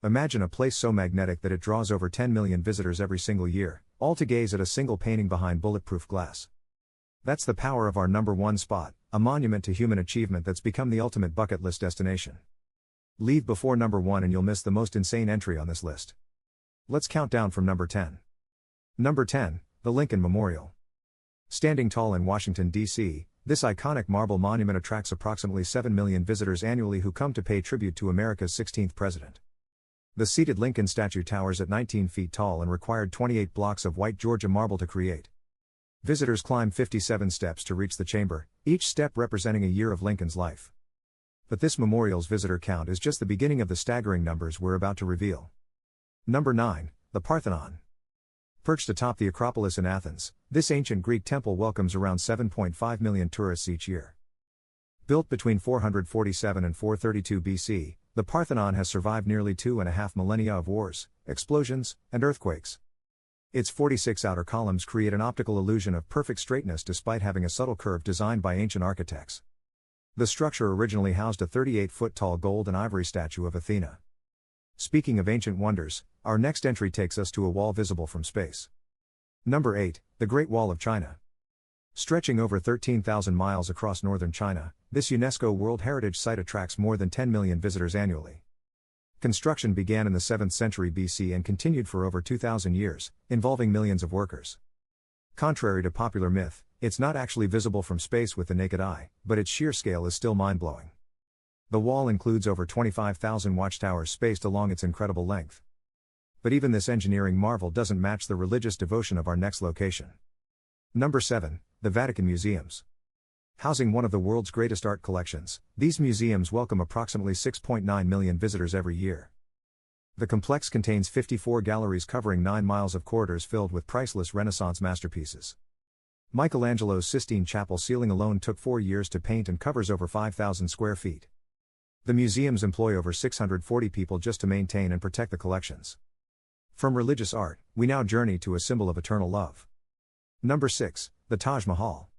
Imagine a place so magnetic that it draws over 10 million visitors every single year, all to gaze at a single painting behind bulletproof glass. That's the power of our number one spot, a monument to human achievement that's become the ultimate bucket list destination. Leave before number 1 and you'll miss the most insane entry on this list. Let's count down from number 10. Number 10, the Lincoln Memorial. Standing tall in Washington, D.C., this iconic marble monument attracts approximately 7 million visitors annually who come to pay tribute to America's 16th president. The seated Lincoln statue towers at 19 feet tall and required 28 blocks of white Georgia marble to create. Visitors climb 57 steps to reach the chamber, each step representing a year of Lincoln's life. But this memorial's visitor count is just the beginning of the staggering numbers we're about to reveal. Number 9, the Parthenon. Perched atop the Acropolis in Athens, this ancient Greek temple welcomes around 7.5 million tourists each year. Built between 447 and 432 BC, the Parthenon has survived nearly 2.5 millennia of wars, explosions, and earthquakes. Its 46 outer columns create an optical illusion of perfect straightness despite having a subtle curve designed by ancient architects. The structure originally housed a 38-foot-tall gold and ivory statue of Athena. Speaking of ancient wonders, our next entry takes us to a wall visible from space. Number 8, the Great Wall of China. Stretching over 13,000 miles across northern China, this UNESCO World Heritage Site attracts more than 10 million visitors annually. Construction began in the 7th century BC and continued for over 2,000 years, involving millions of workers. Contrary to popular myth, it's not actually visible from space with the naked eye, but its sheer scale is still mind-blowing. The wall includes over 25,000 watchtowers spaced along its incredible length. But even this engineering marvel doesn't match the religious devotion of our next location. Number 7, the Vatican Museums. Housing one of the world's greatest art collections, these museums welcome approximately 6.9 million visitors every year. The complex contains 54 galleries covering 9 miles of corridors filled with priceless Renaissance masterpieces. Michelangelo's Sistine Chapel ceiling alone took 4 years to paint and covers over 5,000 square feet. The museums employ over 640 people just to maintain and protect the collections. From religious art, we now journey to a symbol of eternal love. Number 6, the Taj Mahal.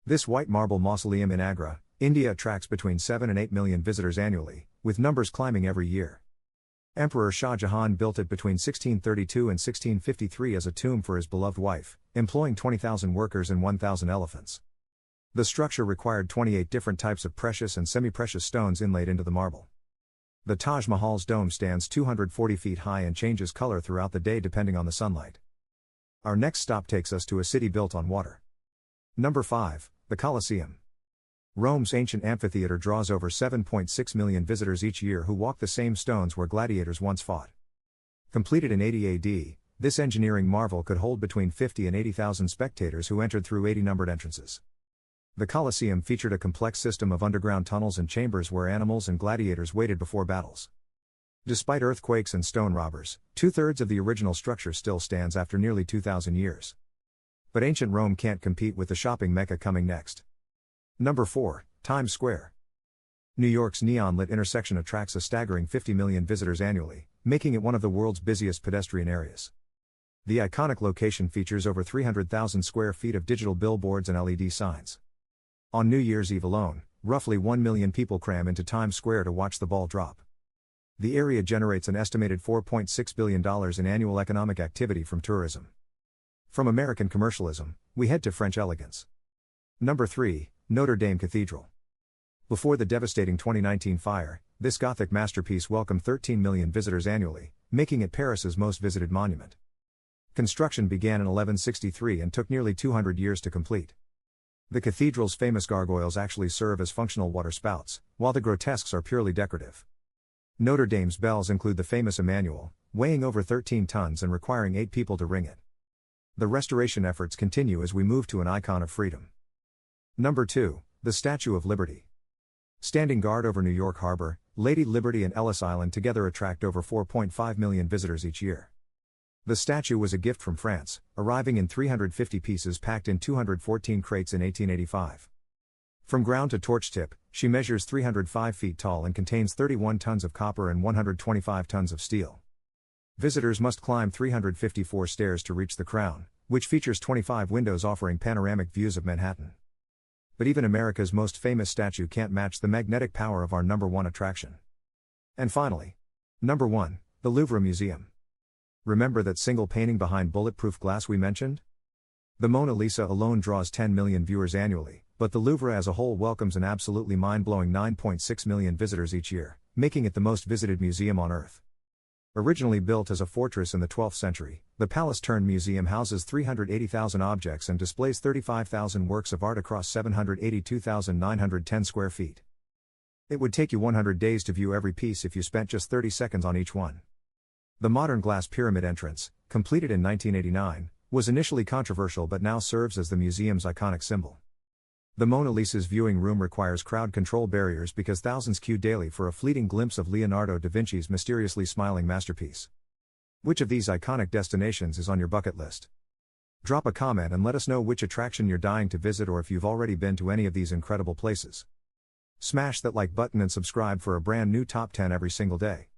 This white marble mausoleum in Agra, India attracts between 7 and 8 million visitors annually, with numbers climbing every year. Emperor Shah Jahan built it between 1632 and 1653 as a tomb for his beloved wife, employing 20,000 workers and 1,000 elephants. The structure required 28 different types of precious and semi-precious stones inlaid into the marble. The Taj Mahal's dome stands 240 feet high and changes color throughout the day depending on the sunlight. Our next stop takes us to a city built on water. Number 5, the Colosseum. Rome's ancient amphitheater draws over 7.6 million visitors each year who walk the same stones where gladiators once fought. Completed in 80 AD, this engineering marvel could hold between 50 and 80,000 spectators who entered through 80 numbered entrances. The Colosseum featured a complex system of underground tunnels and chambers where animals and gladiators waited before battles. Despite earthquakes and stone robbers, 2/3 of the original structure still stands after nearly 2,000 years. But ancient Rome can't compete with the shopping mecca coming next. Number 4, Times Square. New York's neon-lit intersection attracts a staggering 50 million visitors annually, making it one of the world's busiest pedestrian areas. The iconic location features over 300,000 square feet of digital billboards and LED signs. On New Year's Eve alone, roughly 1 million people cram into Times Square to watch the ball drop. The area generates an estimated $4.6 billion in annual economic activity from tourism. From American commercialism, we head to French elegance. Number 3, Notre Dame Cathedral. Before the devastating 2019 fire, this Gothic masterpiece welcomed 13 million visitors annually, making it Paris's most visited monument. Construction began in 1163 and took nearly 200 years to complete. The cathedral's famous gargoyles actually serve as functional waterspouts, while the grotesques are purely decorative. Notre Dame's bells include the famous Emmanuel, weighing over 13 tons and requiring 8 people to ring it. The restoration efforts continue as we move to an icon of freedom. Number 2, the Statue of Liberty. Standing guard over New York Harbor, Lady Liberty and Ellis Island together attract over 4.5 million visitors each year. The statue was a gift from France, arriving in 350 pieces packed in 214 crates in 1885. From ground to torch tip, she measures 305 feet tall and contains 31 tons of copper and 125 tons of steel. Visitors must climb 354 stairs to reach the crown, which features 25 windows offering panoramic views of Manhattan. But even America's most famous statue can't match the magnetic power of our number 1 attraction. And finally, number 1, The Louvre Museum. Remember that single painting behind bulletproof glass we mentioned? The Mona Lisa alone draws 10 million viewers annually, but the Louvre as a whole welcomes an absolutely mind-blowing 9.6 million visitors each year, making it the most visited museum on Earth. Originally built as a fortress in the 12th century, the palace-turned-museum houses 380,000 objects and displays 35,000 works of art across 782,910 square feet. It would take you 100 days to view every piece if you spent just 30 seconds on each one. The modern glass pyramid entrance, completed in 1989, was initially controversial but now serves as the museum's iconic symbol. The Mona Lisa's viewing room requires crowd control barriers because thousands queue daily for a fleeting glimpse of Leonardo da Vinci's mysteriously smiling masterpiece. Which of these iconic destinations is on your bucket list? Drop a comment and let us know which attraction you're dying to visit or if you've already been to any of these incredible places. Smash that like button and subscribe for a brand new top 10 every single day.